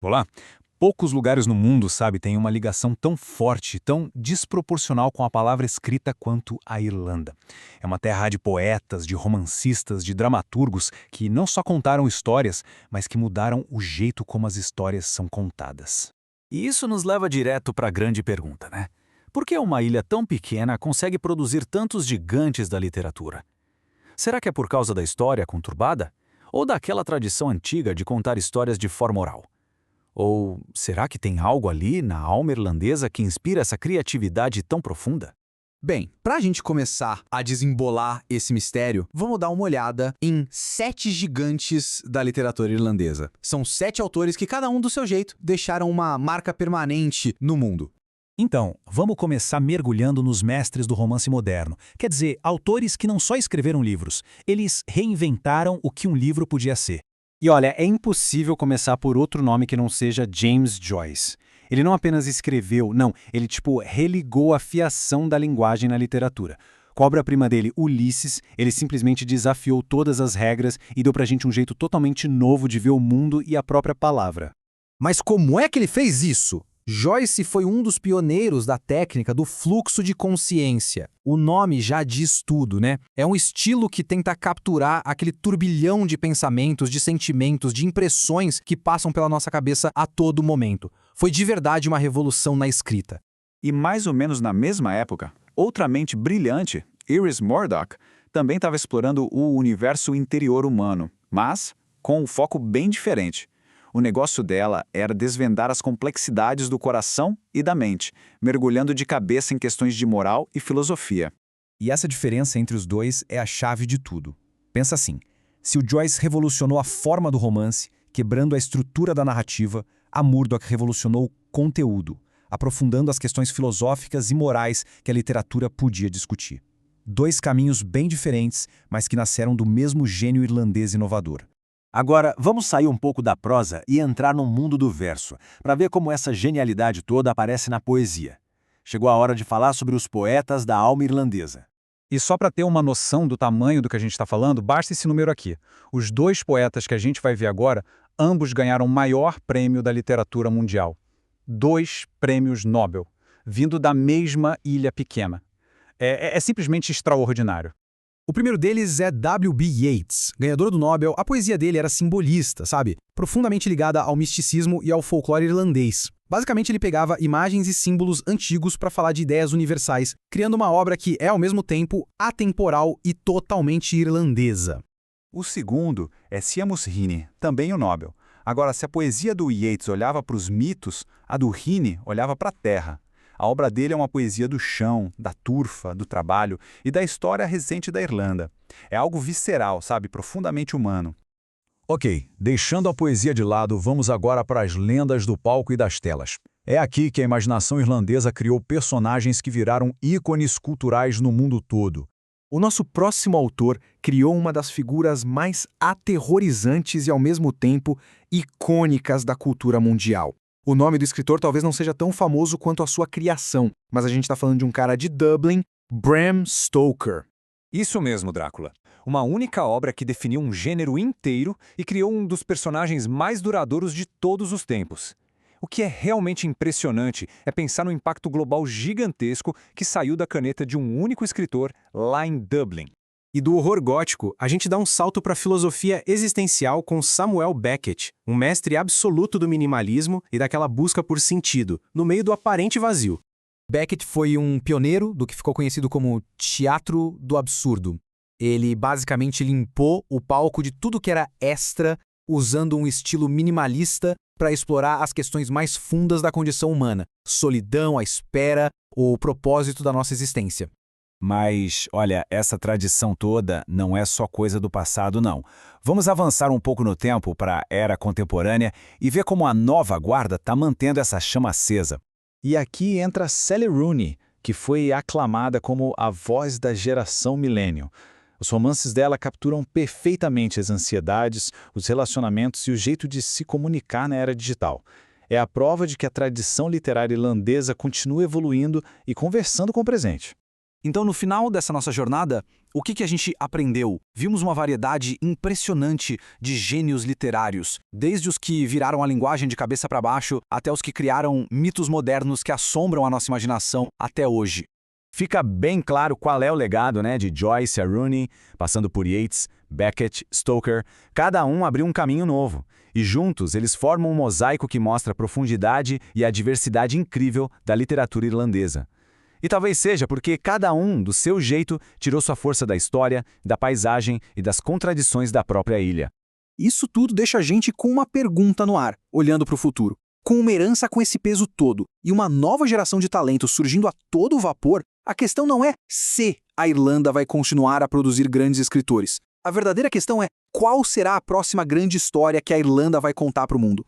Olá! Poucos lugares no mundo, sabe, têm uma ligação tão forte, tão desproporcional com a palavra escrita quanto a Irlanda. É uma terra de poetas, de romancistas, de dramaturgos que não só contaram histórias, mas que mudaram o jeito como as histórias são contadas. E isso nos leva direto para a grande pergunta, né? Por que uma ilha tão pequena consegue produzir tantos gigantes da literatura? Será que é por causa da história conturbada? Ou daquela tradição antiga de contar histórias de forma oral? Ou será que tem algo ali na alma irlandesa que inspira essa criatividade tão profunda? Bem, para a gente começar a desembolar esse mistério, vamos dar uma olhada em 7 gigantes da literatura irlandesa. São 7 autores que, cada um do seu jeito, deixaram uma marca permanente no mundo. Então, vamos começar mergulhando nos mestres do romance moderno. Quer dizer, autores que não só escreveram livros, eles reinventaram o que um livro podia ser. E olha, é impossível começar por outro nome que não seja James Joyce. Ele não apenas escreveu, não, ele religou a fiação da linguagem na literatura. Com a obra-prima dele, Ulisses, ele simplesmente desafiou todas as regras e deu pra gente um jeito totalmente novo de ver o mundo e a própria palavra. Mas como é que ele fez isso? Joyce foi um dos pioneiros da técnica do fluxo de consciência. O nome já diz tudo, né? É um estilo que tenta capturar aquele turbilhão de pensamentos, de sentimentos, de impressões que passam pela nossa cabeça a todo momento. Foi de verdade uma revolução na escrita. E mais ou menos na mesma época, outra mente brilhante, Iris Murdoch, também estava explorando o universo interior humano, mas com um foco bem diferente. O negócio dela era desvendar as complexidades do coração e da mente, mergulhando de cabeça em questões de moral e filosofia. E essa diferença entre os dois é a chave de tudo. Pensa assim, se o Joyce revolucionou a forma do romance, quebrando a estrutura da narrativa, a Murdoch revolucionou o conteúdo, aprofundando as questões filosóficas e morais que a literatura podia discutir. 2 caminhos bem diferentes, mas que nasceram do mesmo gênio irlandês inovador. Agora, vamos sair um pouco da prosa e entrar no mundo do verso, para ver como essa genialidade toda aparece na poesia. Chegou a hora de falar sobre os poetas da alma irlandesa. E só para ter uma noção do tamanho do que a gente está falando, basta esse número aqui. Os 2 poetas que a gente vai ver agora, ambos ganharam o maior prêmio da literatura mundial. 2 prêmios Nobel, vindo da mesma ilha pequena. É simplesmente extraordinário. O primeiro deles é W.B. Yeats. Ganhador do Nobel, a poesia dele era simbolista, sabe? Profundamente ligada ao misticismo e ao folclore irlandês. Basicamente, ele pegava imagens e símbolos antigos para falar de ideias universais, criando uma obra que é, ao mesmo tempo, atemporal e totalmente irlandesa. O segundo é Seamus Heaney, também o Nobel. Agora, se a poesia do Yeats olhava para os mitos, a do Heaney olhava para a terra. A obra dele é uma poesia do chão, da turfa, do trabalho e da história recente da Irlanda. É algo visceral, sabe, profundamente humano. Ok, deixando a poesia de lado, vamos agora para as lendas do palco e das telas. É aqui que a imaginação irlandesa criou personagens que viraram ícones culturais no mundo todo. O nosso próximo autor criou uma das figuras mais aterrorizantes e, ao mesmo tempo, icônicas da cultura mundial. O nome do escritor talvez não seja tão famoso quanto a sua criação, mas a gente está falando de um cara de Dublin, Bram Stoker. Isso mesmo, Drácula. Uma única obra que definiu um gênero inteiro e criou um dos personagens mais duradouros de todos os tempos. O que é realmente impressionante é pensar no impacto global gigantesco que saiu da caneta de um único escritor lá em Dublin. E do horror gótico, a gente dá um salto para a filosofia existencial com Samuel Beckett, um mestre absoluto do minimalismo e daquela busca por sentido, no meio do aparente vazio. Beckett foi um pioneiro do que ficou conhecido como teatro do absurdo. Ele basicamente limpou o palco de tudo que era extra, usando um estilo minimalista para explorar as questões mais fundas da condição humana, solidão, a espera, o propósito da nossa existência. Mas, olha, essa tradição toda não é só coisa do passado, não. Vamos avançar um pouco no tempo para a era contemporânea e ver como a nova guarda está mantendo essa chama acesa. E aqui entra Sally Rooney, que foi aclamada como a voz da geração milênio. Os romances dela capturam perfeitamente as ansiedades, os relacionamentos e o jeito de se comunicar na era digital. É a prova de que a tradição literária irlandesa continua evoluindo e conversando com o presente. Então, no final dessa nossa jornada, o que a gente aprendeu? Vimos uma variedade impressionante de gênios literários, desde os que viraram a linguagem de cabeça para baixo até os que criaram mitos modernos que assombram a nossa imaginação até hoje. Fica bem claro qual é o legado, né, de Joyce a Rooney, passando por Yeats, Beckett, Stoker. Cada um abriu um caminho novo. E juntos eles formam um mosaico que mostra a profundidade e a diversidade incrível da literatura irlandesa. E talvez seja porque cada um, do seu jeito, tirou sua força da história, da paisagem e das contradições da própria ilha. Isso tudo deixa a gente com uma pergunta no ar, olhando para o futuro. Com uma herança com esse peso todo e uma nova geração de talentos surgindo a todo vapor, a questão não é se a Irlanda vai continuar a produzir grandes escritores. A verdadeira questão é qual será a próxima grande história que a Irlanda vai contar para o mundo.